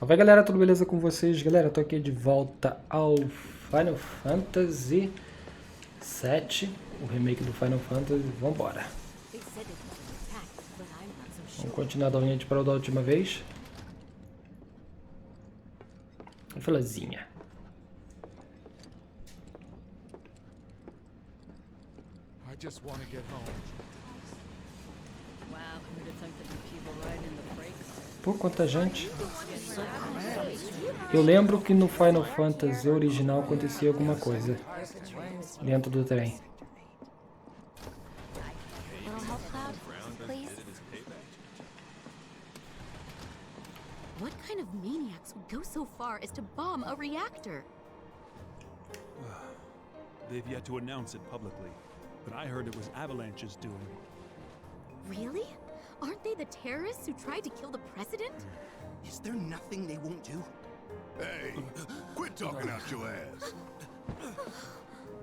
Salve galera, tudo beleza com vocês? Galera, eu tô aqui de volta ao Final Fantasy VII, o remake do Final Fantasy. Vambora! Vamos continuar da onde a gente parou da última vez. Filazinha. I just want to get home. Pô, quanta gente. Eu lembro que no Final Fantasy original acontecia alguma coisa dentro do trem. What kind of maniacs would go so far as to bomb a reactor? They've yet to announce it publicly, but I heard it was Avalanche's doing. Really? Aren't they the terrorists who tried to kill the president? Is there nothing they won't do? Hey, quit talking out your ass.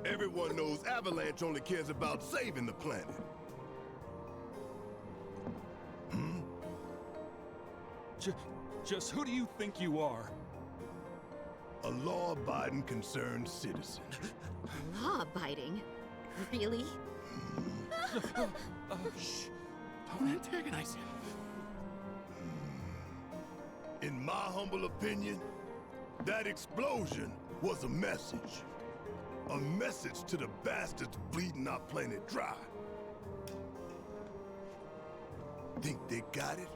Everyone knows Avalanche only cares about saving the planet. Just who do you think you are? A law-abiding, concerned citizen. Law-abiding? Really? Shh! Don't antagonize him. In my humble opinion, that explosion was a message. A message to the bastards bleeding our planet dry. Think they got it?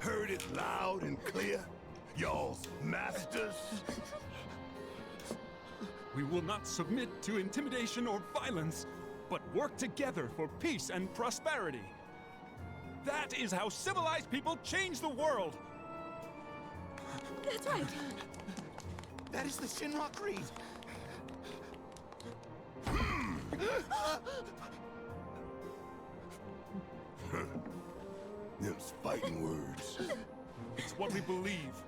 Heard it loud and clear? Y'all's masters? We will not submit to intimidation or violence, but work together for peace and prosperity. That is how civilized people change the world! That's right. That is the Shinra Creed. Them's fighting words. It's what we believe.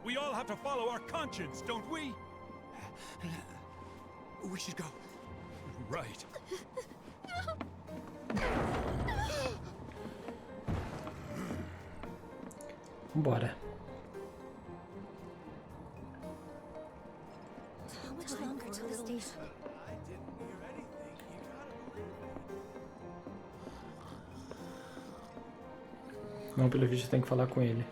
We all have to follow our conscience, don't we? We should go. Right. Vambora. How much longer till the station? Não, pelo visto tem que falar com ele.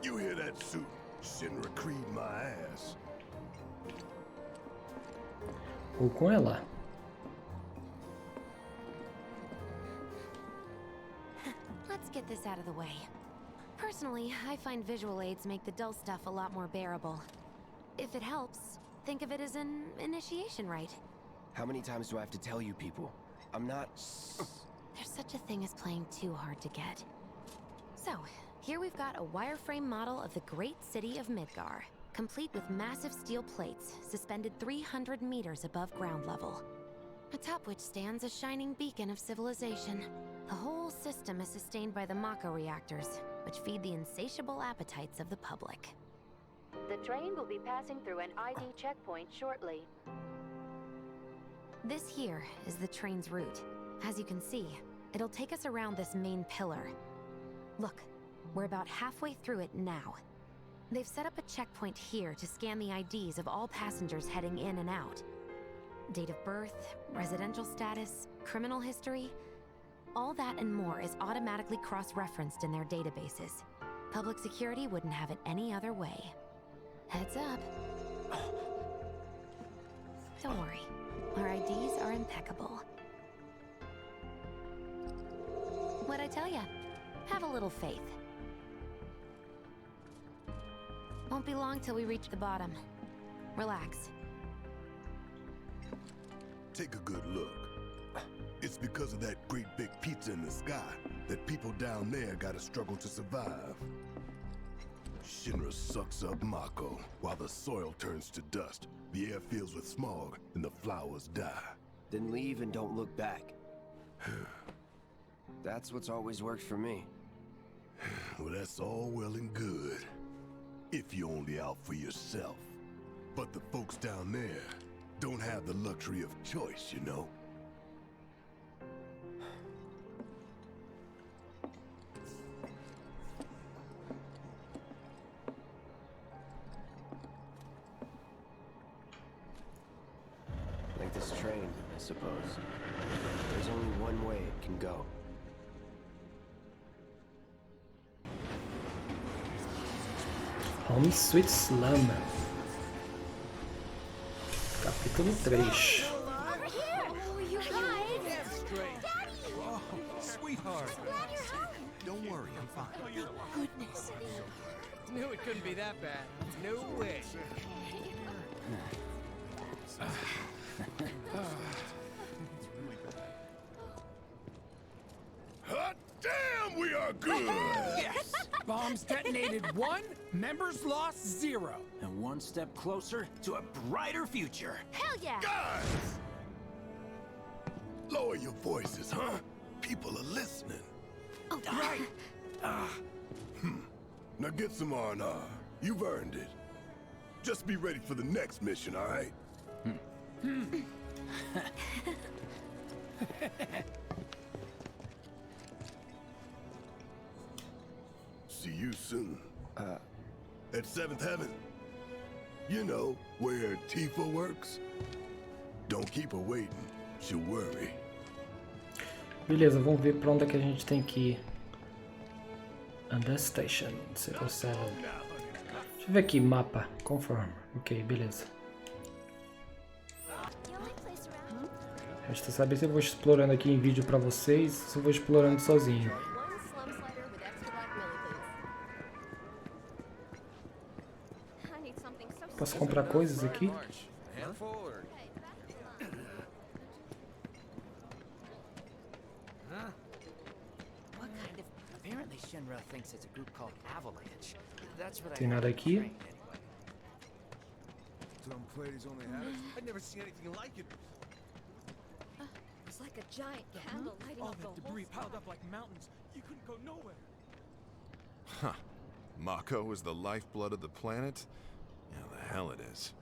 You hear that suit? Shinra Creed my ass. Ou com ela. Let's get this out of the way. Personally, I find visual aids make the dull stuff a lot more bearable. If it helps, think of it as an initiation rite. How many times do I have to tell you people? I'm not... There's such a thing as playing too hard to get. So, here we've got a wireframe model of the great city of Midgar, complete with massive steel plates suspended 300 meters above ground level, atop which stands a shining beacon of civilization. The whole system is sustained by the Mako reactors, which feed the insatiable appetites of the public. The train will be passing through an ID checkpoint shortly. This here is the train's route. As you can see, it'll take us around this main pillar. Look, we're about halfway through it now. They've set up a checkpoint here to scan the IDs of all passengers heading in and out. Date of birth, residential status, criminal history, all that and more is automatically cross-referenced in their databases. Public security wouldn't have it any other way. Heads up. Don't worry, our IDs are impeccable. What'd I tell ya? Have a little faith. Won't be long till we reach the bottom. Relax. Take a good look. It's because of that great big pizza in the sky that people down there gotta struggle to survive. Shinra sucks up Mako while the soil turns to dust, the air fills with smog, and the flowers die. Then leave and don't look back. That's what's always worked for me. Well, that's all well and good. If you're only out for yourself. But the folks down there don't have the luxury of choice, you know? suppose. There's only one way it can go. Home Sweet Slum. Capítulo 3. Sweetheart. Don't worry, I'm fine. Goodness. Knew it couldn't be that bad. No way. Hot damn, we are good! Yes! Bombs detonated 1, members lost 0. And one step closer to a brighter future. Hell yeah! Guys! Lower your voices, huh? People are listening. Oh, Right! Now get some R&R. You've earned it. Just be ready for the next mission, all right? See you soon. At 7th Heaven. You know, where Tifa works. Don't keep her waiting. She'll worry. Beleza, vamos ver pra onde é que a gente tem que ir. Under Station, Setor 7. Deixa eu ver aqui, mapa. Confirm. Ok, beleza. Resta saber se eu vou explorando aqui em vídeo pra vocês, se eu vou explorando sozinho. Posso comprar coisas aqui? Apparently Shinra thinks it's a group called Avalanche. That's what Tem nada aqui? Some ladies only had it. I'd never seen anything like it. It's like a giant candle lighting All up the that whole debris piled up like mountains. You couldn't go nowhere. Huh. Mako is the lifeblood of the planet? Yeah, the hell it is.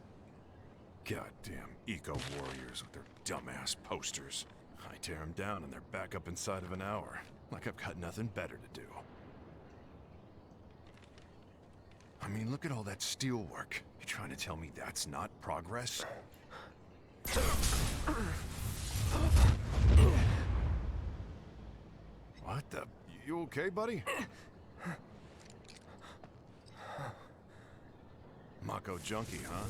Goddamn eco-warriors with their dumbass posters. I tear them down and they're back up inside of an hour. Like I've got nothing better to do. I mean, look at all that steel work. You trying to tell me that's not progress? What the? You okay, buddy? Mako junkie, huh?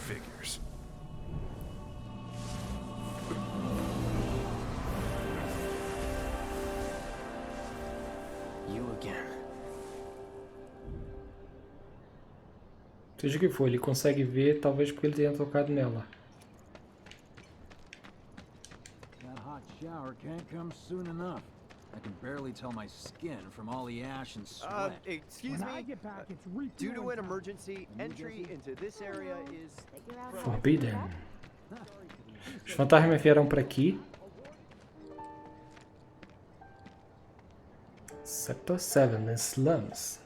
Figures. You again. Seja o que for, ele consegue ver, talvez porque ele tenha tocado nela. That hot shower can't come soon enough. I can barely tell my skin from all the ash and sweat. Excuse me? Due to an emergency, entry into this area is... Forbidden. Os fantasmas vieram para aqui. Sector 7, the slums.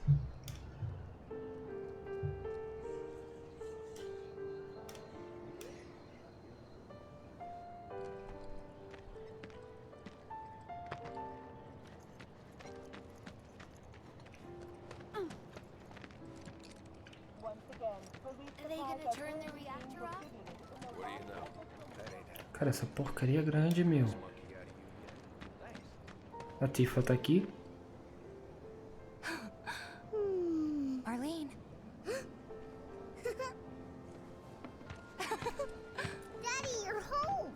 Cara, essa porcaria é grande, meu. A Tifa tá aqui. Arlene. Daddy, you're home!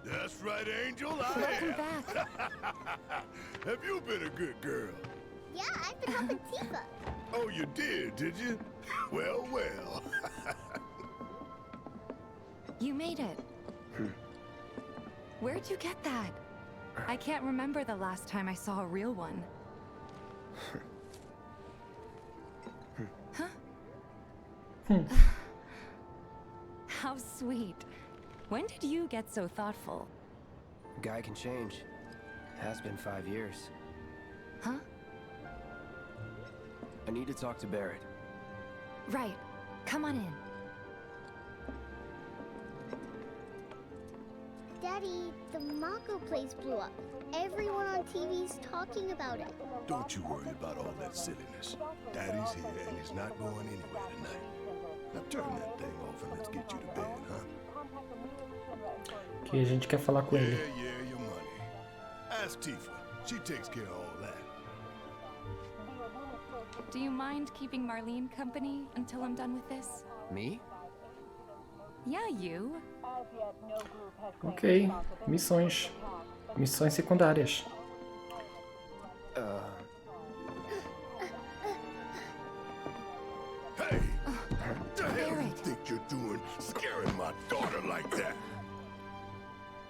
That's right, Angel. Welcome I back. am. Have you been a good girl? Yeah, I've been helping Tifa. Oh, you did you? Well, well. You made it. Where'd you get that? I can't remember the last time I saw a real one. Huh? How sweet. When did you get so thoughtful? Guy can change. Has been 5 years. Huh? I need to talk to Barrett. Right. Come on in. Daddy, the Mako place blew up. Everyone on TV's talking about it. Don't you worry about all that silliness. Daddy's here and he's not going anywhere tonight. Now turn that thing off and let's get you to bed, huh? Ok, Que a gente quer falar com ele. Yeah, your money. Ask Tifa. She takes care of all that. Do you mind keeping Marlene company until I'm done with this? Me? Yeah, you. Ok, missões. Missões secundárias. Hey! What the hell you think you're doing scaring my daughter like that?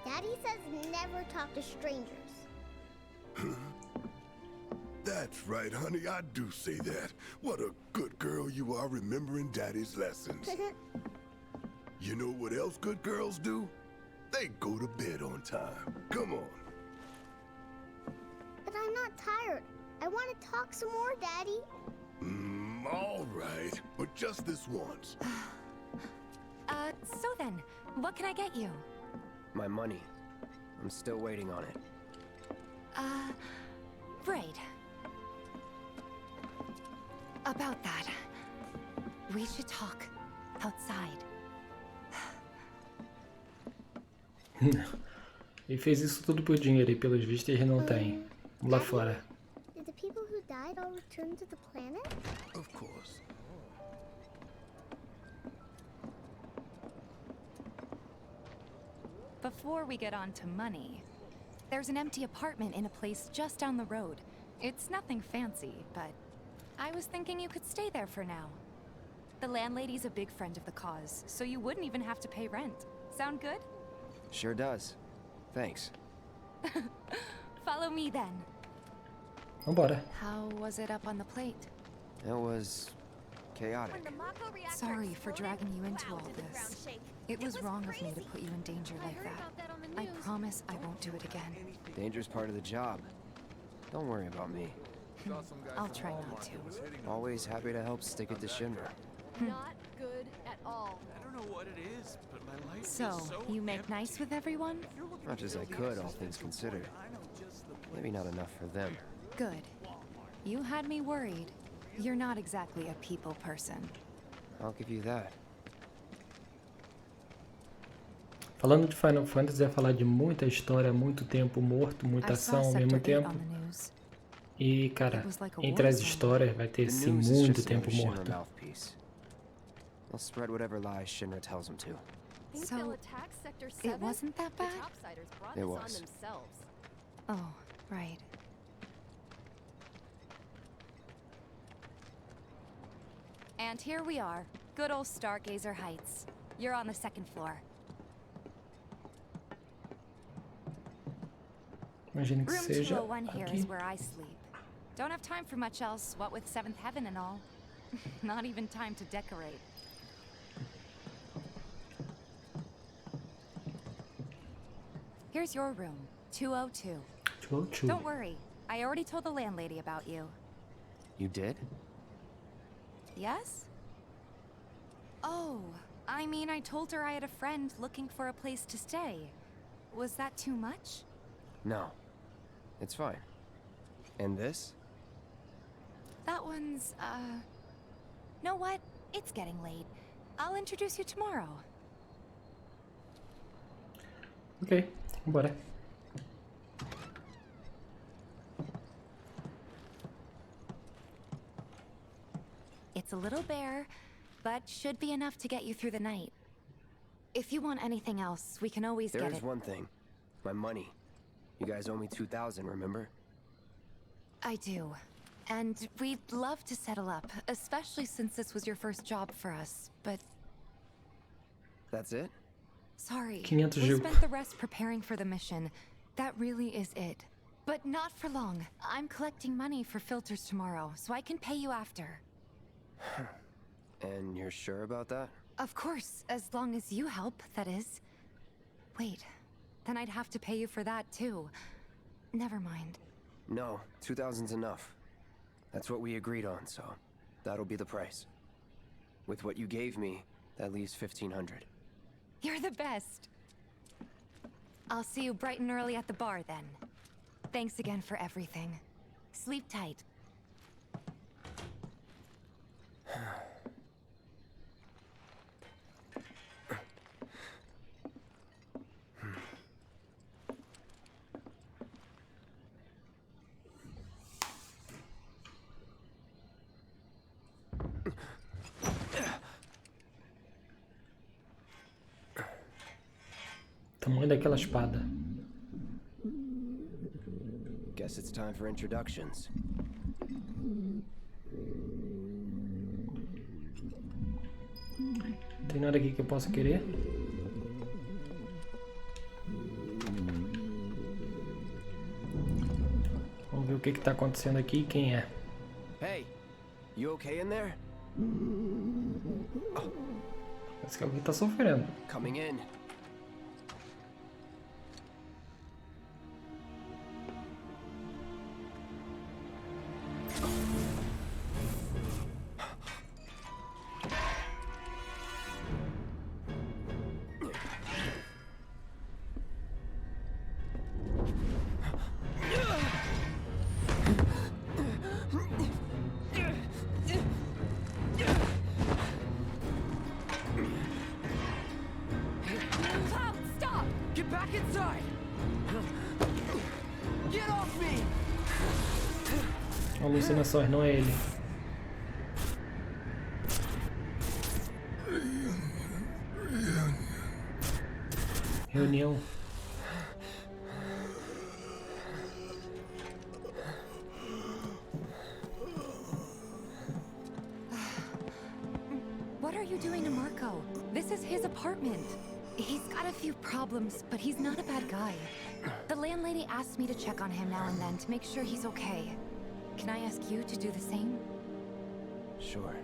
Daddy says never talk to strangers. That's right, honey. I do say that. What a good girl you are remembering Daddy's lessons. You know what else good girls do? They go to bed on time. Come on. But I'm not tired. I want to talk some more, Daddy. All right. But just this once. So then, what can I get you? My money. I'm still waiting on it. Right. About that. We should talk outside. Ele fez isso tudo por dinheiro e pelos vistos ele não tem. Lá fora. Did the people who died all return to the planet? Of course. Before we get on to money, there's an empty apartment in a place just down the road. It's nothing fancy, but I was thinking you could stay there for now. The landlady's a big friend of the cause, so you wouldn't even have to pay rent. Sound good? Sure does. Thanks. Follow me then. Vambora. How was it up on the plate? It was chaotic. Sorry for dragging you into all this. It was wrong of me to put you in danger like that. I promise I won't do it again. Danger's part of the job. Don't worry about me. I'll try not to. Always happy to help stick it to Shinra. Not good at all. I don't know what it is, but my life So, is so you make nice with everyone? Much as I could, all things considered. Maybe not enough for them. Good. You had me worried. You're not exactly a people person. I'll give you that. Falando de Final Fantasy, é falar de muita história, muito tempo morto, muita ação ao mesmo tempo. E, cara, entre as histórias vai ter sim muito tempo morto. They'll spread whatever lies Shinra tells them to. So, it wasn't that bad? It was. Oh, right. And here we are, good old Stargazer Heights. You're on the second floor. Imagino que Room seja 201 here aqui. is where I sleep. Don't have time for much else, what with Seventh Heaven and all. Not even time to decorate. Here's your room, 202. 202. Don't worry, I already told the landlady about you. You did? Yes? Oh, I mean, I told her I had a friend looking for a place to stay. Was that too much? No. It's fine. And this? That one's, know what? It's getting late. I'll introduce you tomorrow. Ok, vambora. It's a little bare, but should be enough to get you through the night. If you want anything else, we can always get it. There's one thing. My money. You guys owe me 2,000, remember? I do. And we'd love to settle up, especially since this was your first job for us, but... That's it? Sorry, 500 we mil. spent the rest preparing for the mission. That really is it. But not for long. I'm collecting money for filters tomorrow, so I can pay you after. And you're sure about that? Of course, as long as you help, that is. Wait, then I'd have to pay you for that too. Never mind. No, 2,000's enough. That's what we agreed on, so that'll be the price. With what you gave me, that leaves 1,500. You're the best. I'll see you bright and early at the bar then. Thanks again for everything. Sleep tight. Tamanho daquela espada. Guess it's time for introductions. Não tem nada aqui que eu possa querer. Vamos ver o que tá acontecendo aqui e quem é. Hey, you okay in there? Parece que alguém tá sofrendo. Coming in. Alucinações, não é ele. Reunião. What are you doing to Marco? This is his apartment. He's got a few problems, but he's not a bad guy. The landlady asked me to check on him now and then to make sure he's okay. Can I ask you to do the same? Sure.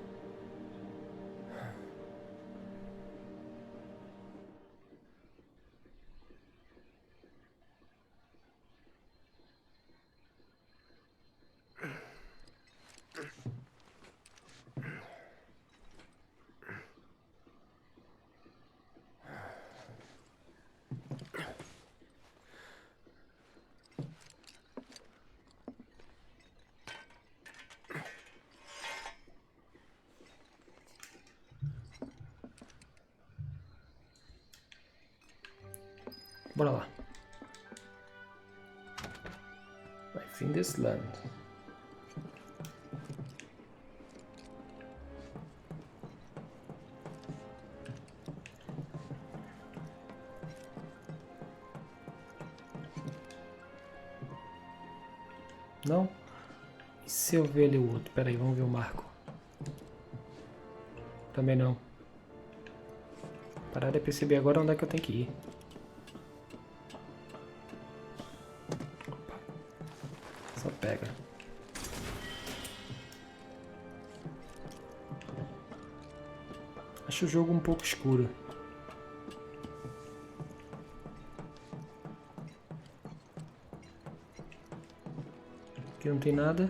Bora lá. VII Slum. Não? E se eu ver ali o outro? Pera aí, vamos ver o Marco. Também não. Parar de perceber agora onde é que eu tenho que ir. Só pega. Acho o jogo um pouco escuro. Aqui não tem nada.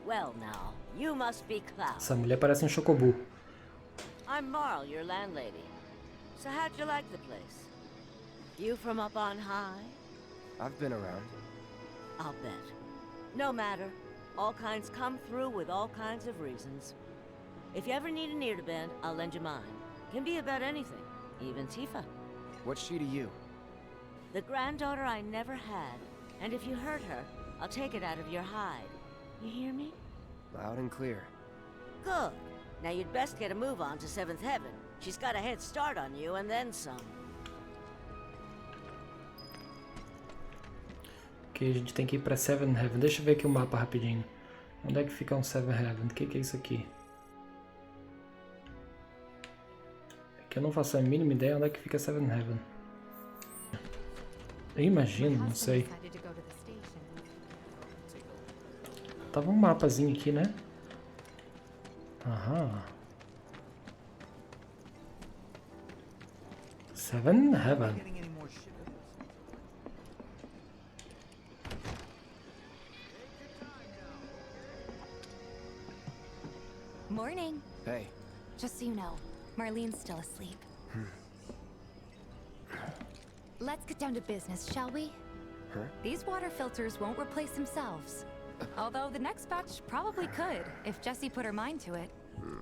Well now, you must be Cloud. Essa mulher parece um chocobo. I'm Marl, your landlady. So how'd you like the place? You from up on high? I've been around. I'll bet. No matter. All kinds come through with all kinds of reasons. If you ever need an ear to bend, I'll lend you mine. Can be about anything, even Tifa. What's she to you? The granddaughter I never had. And if you hurt her, I'll take it out of your hide. You hear me? Loud and clear. Good. Now you'd best get a move on to 7th Heaven. She's got a head start on you and then some. Ok, a gente tem que ir pra 7th Heaven. Deixa eu ver aqui o mapa rapidinho. Onde é que fica um 7th Heaven? O que é isso aqui? É que eu não faço a mínima ideia onde é que fica 7th Heaven. Eu imagino, não sei. Tava um mapazinho aqui, né? Aham. 7th Heaven. Morning. Hey. Just so you know, Marlene's still asleep. Let's get down to business, shall we? Huh? These water filters won't replace themselves. Although the next batch probably could, if Jessie put her mind to it.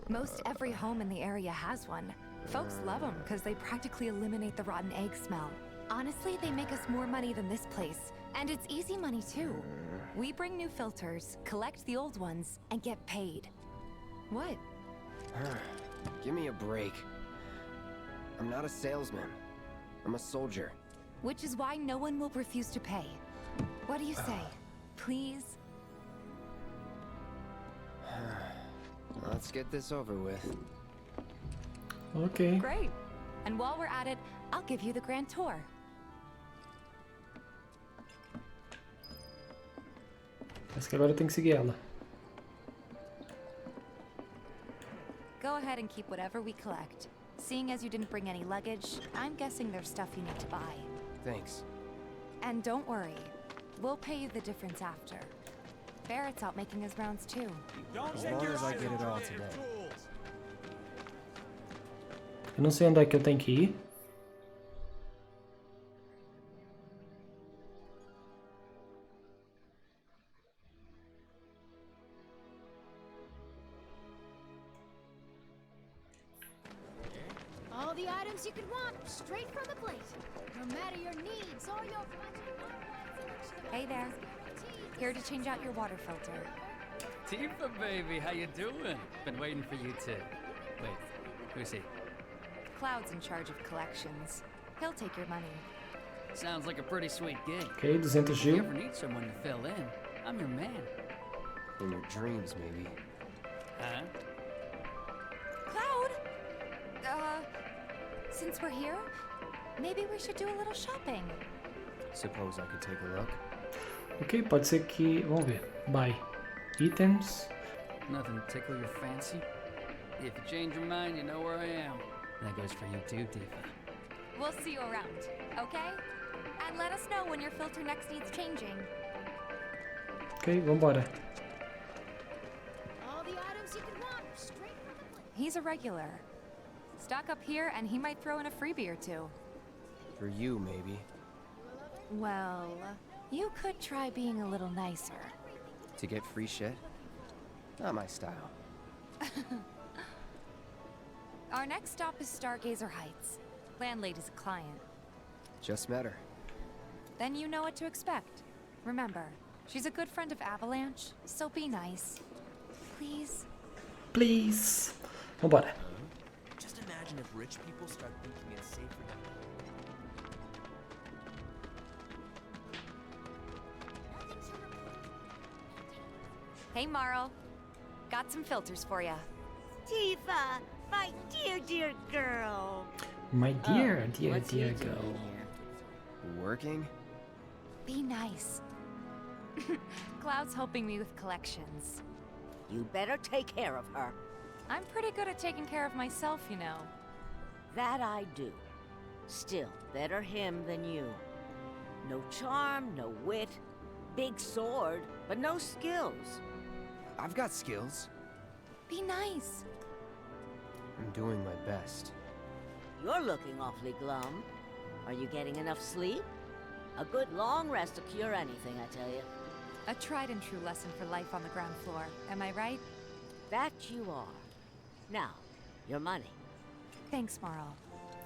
Most every home in the area has one. Folks love them because they practically eliminate the rotten egg smell. Honestly, they make us more money than this place. And it's easy money too. We bring new filters, collect the old ones, and get paid. What? Give me a break. I'm not a salesman. I'm a soldier. Which is why no one will refuse to pay. What do you say? Please? Let's get this over with. Ok. Great. And while we're at it, I'll give you the grand tour. Parece que agora eu tenho que seguir ela. Go ahead and keep whatever we collect. Seeing as you didn't bring any luggage, I'm guessing there's stuff you need to buy. Thanks. And don't worry, we'll pay you the difference after. Barrett's out making his rounds too. As long as I get it all today. Eu não sei onde é que eu tenho que ir. All the items you could want, straight from the plate. No matter your needs or your budget. Hey there. Here to change out your water filter. Tifa, baby, how you doing? Been waiting for you to... Wait, who's he? Cloud's in charge of collections. He'll take your money. Sounds like a pretty sweet gig. Ok, 200 If you gil. ever need someone to fill in, I'm your man. In your dreams, maybe. Huh? Cloud! Since we're here, maybe we should do a little shopping. Suppose I could take a look? Ok, pode ser que... Vamos ver. Buy. Items. Nothing tickle your fancy? If you change your mind, you know where I am. That goes for you too, Tifa. We'll see you around, okay? And let us know when your filter next needs changing. Ok, vambora. All the items you could want, straight from the plate. He's a regular. Stock up here and he might throw in a freebie or two. For you, maybe. Well, you could try being a little nicer. To get free shit? Not my style. Our next stop is Stargazer Heights. Landlady's a client. Just met her. Then you know what to expect. Remember, she's a good friend of Avalanche, so be nice. Please? Please. Vambora. Just imagine if rich people start thinking it's safer than... Hey, Marl. Got some filters for ya. Tifa, my dear, dear girl. My dear, Oh, dear, what's he dear doing girl. here? Working? Be nice. Cloud's helping me with collections. You better take care of her. I'm pretty good at taking care of myself, you know. That I do. Still, better him than you. No charm, no wit. Big sword, but no skills. I've got skills. Be nice. I'm doing my best. You're looking awfully glum. Are you getting enough sleep? A good long rest will cure anything, I tell you. A tried and true lesson for life on the ground floor, am I right? That you are. Now, your money. Thanks, Marl.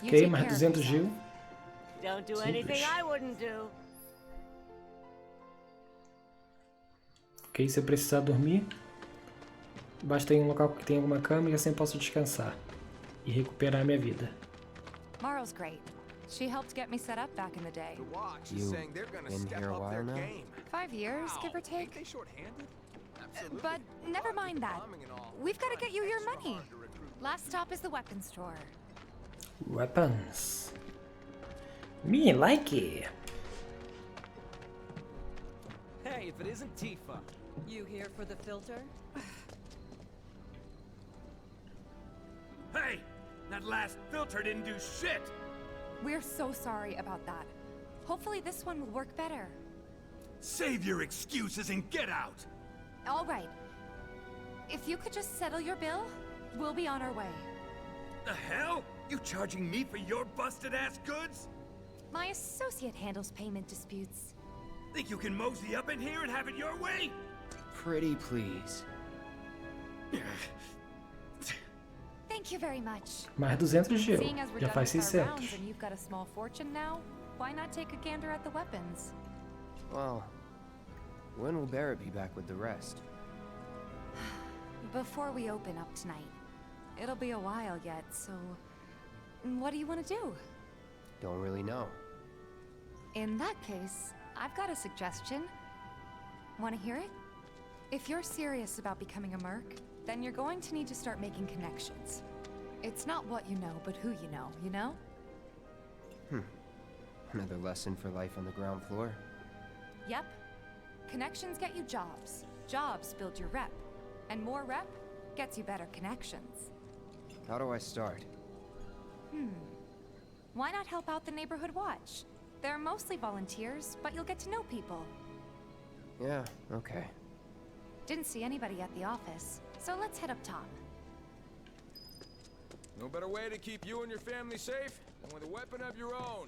You Ok, take mais care of 200 yourself. gil. Don't do Simples. anything I wouldn't do. Ok, se eu precisar dormir, basta ir em um local que tenha alguma cama e assim eu posso descansar e recuperar minha vida. Marl's great. She helped get me set up back in the day. You been here a while now? 5 years, give or take. But never mind that. We've got to get you your money. Last stop is the weapons store. Weapons. Me like it. Hey, if it isn't Tifa. You here for the filter? Hey! That last filter didn't do shit! We're so sorry about that. Hopefully this one will work better. Save your excuses and get out! All right. If you could just settle your bill, we'll be on our way. The hell? You charging me for your busted-ass goods? My associate handles payment disputes. Think you can mosey up in here and have it your way? Pretty please. Thank you very much. Mais 200 gil. Seeing as we're Já done faz with our rounds 600. and you've got a small fortune now, why not take a gander at the weapons? Well, when will Barrett be back with the rest? Before we open up tonight. It'll be a while yet, so What do you want to do? Don't really know. In that case, I've got a suggestion. Want to hear it? If you're serious about becoming a merc, then you're going to need to start making connections. It's not what you know, but who you know, you know? Another lesson for life on the ground floor. Yep. Connections get you jobs. Jobs build your rep. And more rep gets you better connections. How do I start? Why not help out the neighborhood watch? They're mostly volunteers, but you'll get to know people. Yeah, okay. Didn't see anybody at the office, so let's head up top. No better way to keep you and your family safe than with a weapon of your own.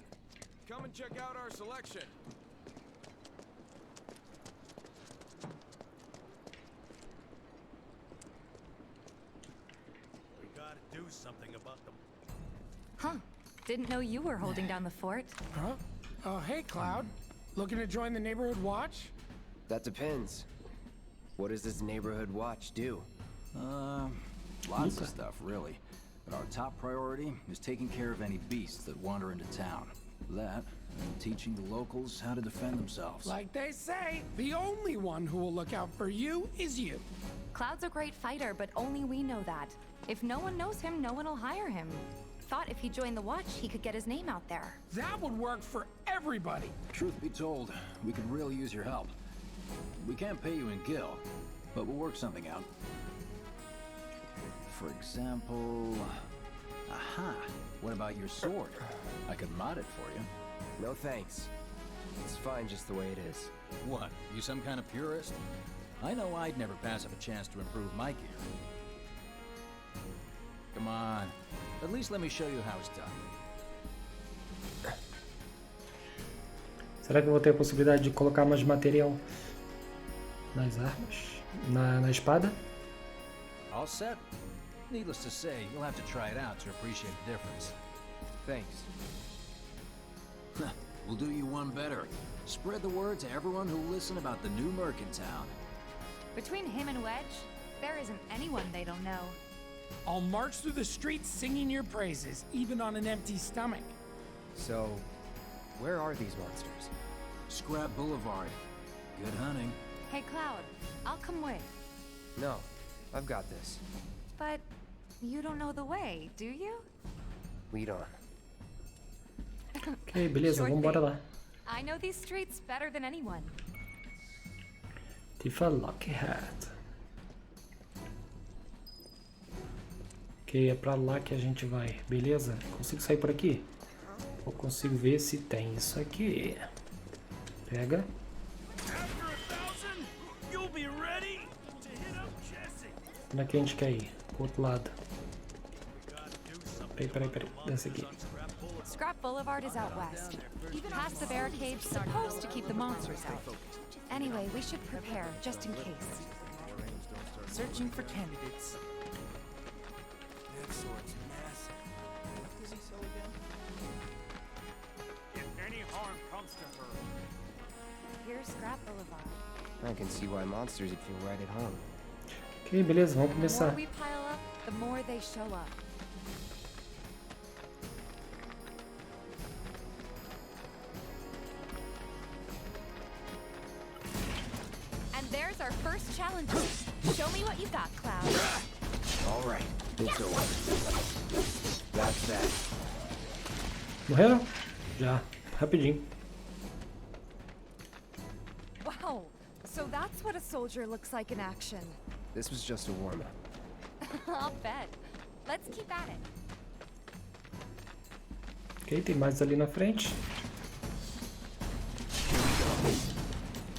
Come and check out our selection. We gotta do something about them. Huh. Didn't know you were holding down the fort. Huh? Oh, hey, Cloud. Looking to join the neighborhood watch? That depends. What does this neighborhood watch do? Lots of stuff, really. But our top priority is taking care of any beasts that wander into town. That, and teaching the locals how to defend themselves. Like they say, the only one who will look out for you is you. Cloud's a great fighter, but only we know that. If no one knows him, no one will hire him. Thought if he joined the watch, he could get his name out there. That would work for everybody. Truth be told, we could really use your help. We can't pay you in gil, but we'll work something out. For example... Aha! What about your sword? I could mod it for you. No thanks. It's fine just the way it is. What? You some kind of purist? I know I'd never pass up a chance to improve my gear. Come on. At least let me show you how it's done. Será que eu vou ter a possibilidade de colocar mais material nas armas? Na espada? All set. Needless to say, you'll have to try it out to appreciate the difference. Thanks. We'll do you one better. Spread the word to everyone who'll listen about the new merc in town. Between him and Wedge, there isn't anyone they don't know. I'll march through the streets singing your praises, even on an empty stomach. So, where are these monsters? Scrap Boulevard. Good hunting. Hey, Cloud, I'll come with. No, I've got this. But you don't know the way, do you? Lead on. Ok, beleza, vamos embora lá. I know these streets better than anyone. Tifa Lucky Hat. Ok, é pra lá que a gente vai, beleza? Consigo sair por aqui? Eu consigo ver se tem isso aqui. Pega. Onde é que a gente quer ir? Pro outro lado. Peraí. Desce aqui. Scrap Boulevard is out west. Past the barricades supposed to keep the monsters out. Anyway, we should prepare, just in case. Searching for candidates. That sword's massive. What does he sell again? If any harm comes to her. Here's Scrap Boulevard. I can see why monsters would feel right at home. Ok, beleza, vamos The começar. more we pile up, the more they show up. And there's our first challenger. Show me what you got, Cloud. All right, it's over. That's that. Morreram? Já, rapidinho. Wow, so that's what a soldier looks like in action. This was just a warm-up. I'll bet. Let's keep at it. Ok, tem mais ali na frente.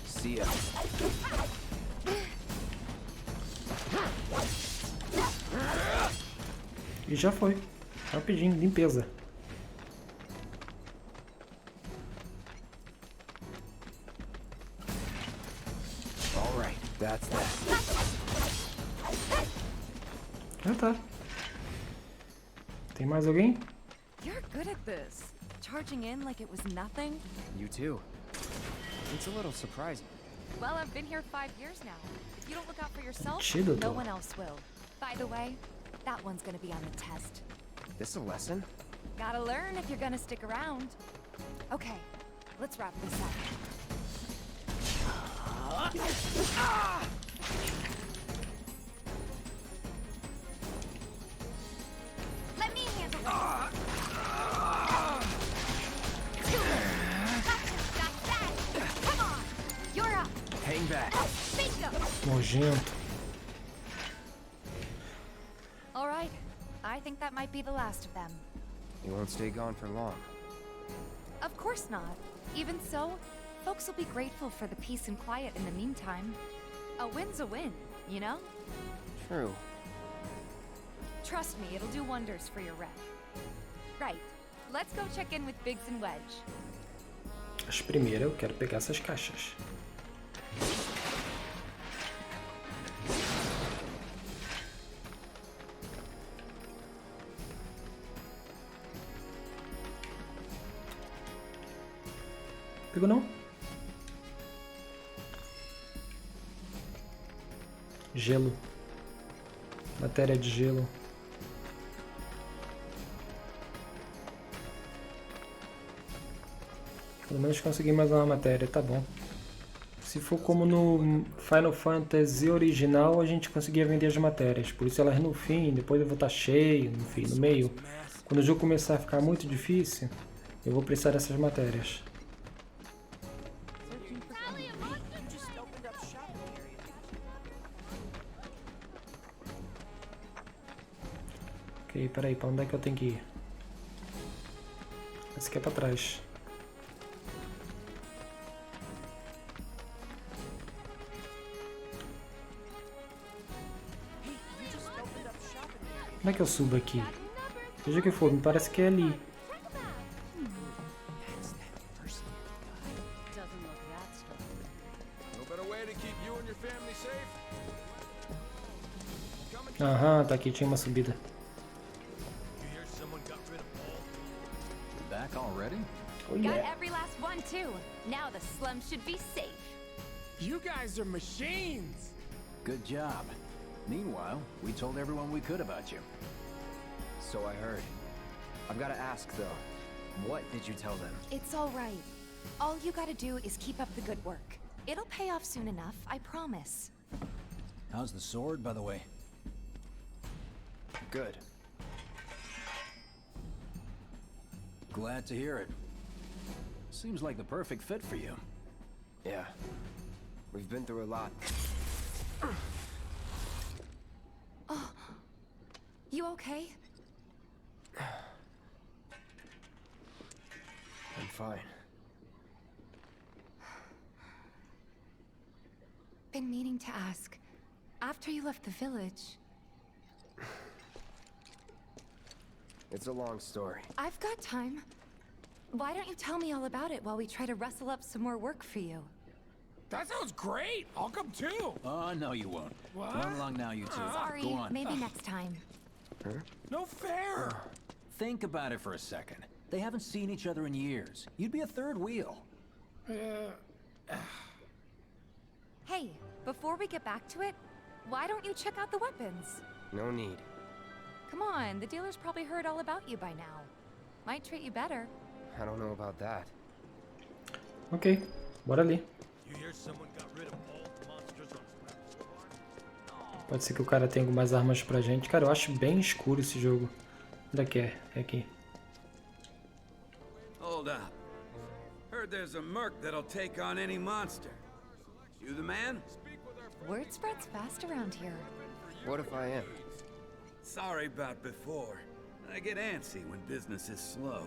See ya. E já foi. Rapidinho, limpeza. All right, that's that. Ah, tá. Tem mais alguém? You're good at this. Charging in like it was nothing. You too. It's a little surprising. Well, I've been here 5 years now. If you don't look out for yourself, Chido, no tô. one else will. By the way, that one's gonna be on the test. This a lesson? Gotta learn if you're gonna stick around. Okay, let's wrap this up. Let me handle this. Got that. Come on. You're up. Hang back. Bingo. Nojento. All right, I think that might be the last of them. You won't stay gone for long. Of course not. Even so, folks will be grateful for the peace and quiet in the meantime. A win's a win, you know? True. Trust me, it'll do wonders for your rep. Right, let's go check in with Biggs and Wedge. Mas primeiro eu quero pegar essas caixas. Pegou não? Gelo. Matéria de gelo. Pelo menos consegui mais uma matéria, tá bom. Se for como no Final Fantasy original, a gente conseguia vender as matérias. Por isso elas no fim, depois eu vou estar cheio, no fim, no meio. Quando o jogo começar a ficar muito difícil, eu vou precisar dessas matérias. Ok, peraí, pra onde é que eu tenho que ir? Esse aqui é pra trás. Como é que eu subo aqui? Seja o que for, me parece que é ali. Aham, tá aqui, tinha uma subida. Back already? Oh, Got yeah. every last one too. Now the slum should be safe. You guys are machines! Good job. Meanwhile, we told everyone we could about you. So I heard. I've got to ask though, what did you tell them? It's all right. All you gotta do is keep up the good work. It'll pay off soon enough, I promise. How's the sword, by the way? Good. Glad to hear it. Seems like the perfect fit for you. Yeah. We've been through a lot. Oh, you okay? I'm fine. Been meaning to ask. After you left the village... It's a long story. I've got time. Why don't you tell me all about it while we try to rustle up some more work for you? That sounds great! I'll come too! Oh, no you won't. What? Run along now, you two. Sorry, Go on. maybe next time. Huh? No fair! Think about it for a second. They haven't seen each other in years. You'd be a third wheel. Hey, before we get back to it, why don't you check out the weapons? No need. Come on, the dealer's probably heard all about you by now. Might treat you better. I don't know about that. Ok, bora ali. Pode ser que o cara tenha algumas armas pra gente. Cara, eu acho bem escuro esse jogo. Onde é que é? É aqui. Hold up. Heard there's a merc that'll take on any monster. You the man? Word spreads fast around here. What if I am? Sorry about before. I get antsy when business is slow.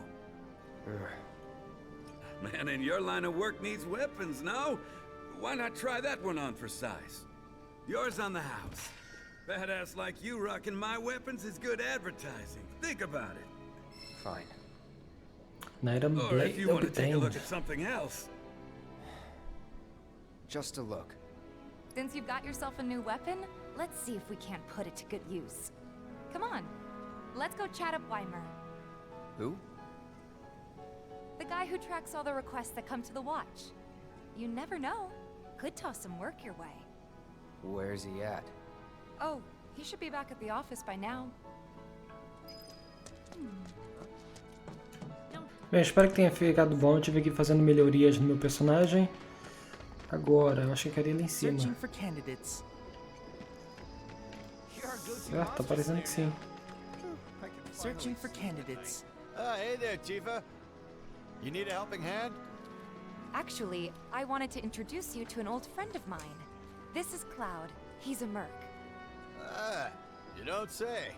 Man, in your line of work needs weapons, no? Why not try that one on for size? Yours on the house. Badass like you rocking my weapons is good advertising. Think about it. Fine. Item Or Blade if you want to take a look obtained. at something else. Just a look. Since you've got yourself a new weapon, let's see if we can't put it to good use. Come on, let's go chat up Weimer. Who? The guy who tracks all the requests that come to the watch. You never know. Could toss some work your way. Where's he at? Oh, he should be back at the office by now. Bem, espero que tenha ficado bom. Eu tive aqui fazendo melhorias no meu personagem. Agora, eu acho que eu queria ir lá em cima. Searching for candidates. Certo, tá parecendo que sim. Searching for candidates. Hey there, Tifa. You need a helping hand? Actually, I wanted to introduce you to an old friend of mine. This is Cloud. He's a merc. Ah, you don't say.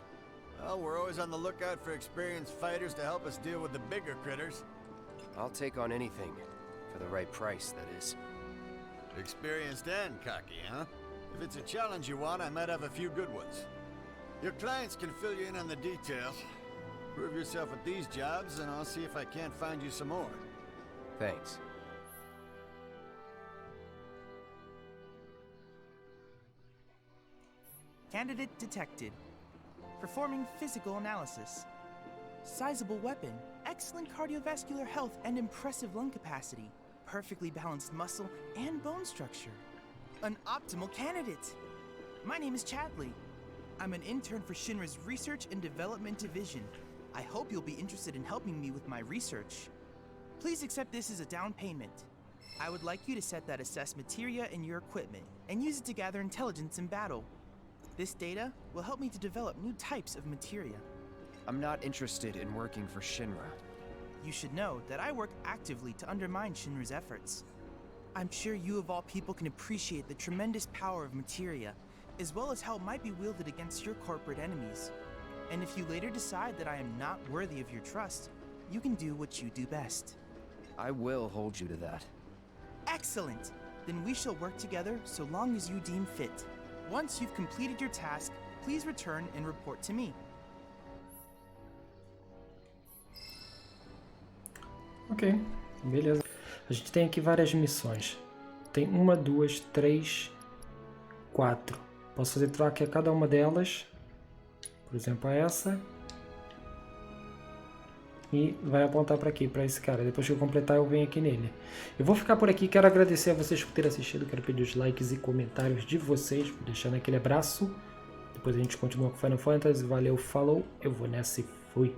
Well, we're always on the lookout for experienced fighters to help us deal with the bigger critters. I'll take on anything. For the right price, that is. Experienced and cocky, huh? If it's a challenge you want, I might have a few good ones. Your clients can fill you in on the details. Prove yourself at these jobs, and I'll see if I can't find you some more. Thanks. Candidate detected. Performing physical analysis. Sizable weapon, excellent cardiovascular health and impressive lung capacity. Perfectly balanced muscle and bone structure. An optimal candidate. My name is Chadley. I'm an intern for Shinra's Research and Development Division. I hope you'll be interested in helping me with my research. Please accept this as a down payment. I would like you to set that assess materia in your equipment and use it to gather intelligence in battle. This data will help me to develop new types of materia. I'm not interested in working for Shinra. You should know that I work actively to undermine Shinra's efforts. I'm sure you of all people can appreciate the tremendous power of materia, as well as how it might be wielded against your corporate enemies. And if you later decide that I am not worthy of your trust, you can do what you do best. I will hold you to that. Excellent! Then we shall work together so long as you deem fit. Once you've completed your task, please return and report to me. Ok, beleza. A gente tem aqui várias missões. Tem 1, 2, 3, 4. Posso fazer troca a cada uma delas. Por exemplo, essa. E vai apontar para aqui, para esse cara. Depois que eu completar, eu venho aqui nele. Eu vou ficar por aqui. Quero agradecer a vocês por terem assistido. Quero pedir os likes e comentários de vocês. Vou deixando aquele abraço. Depois a gente continua com Final Fantasy. Valeu, falou. Eu vou nessa e fui.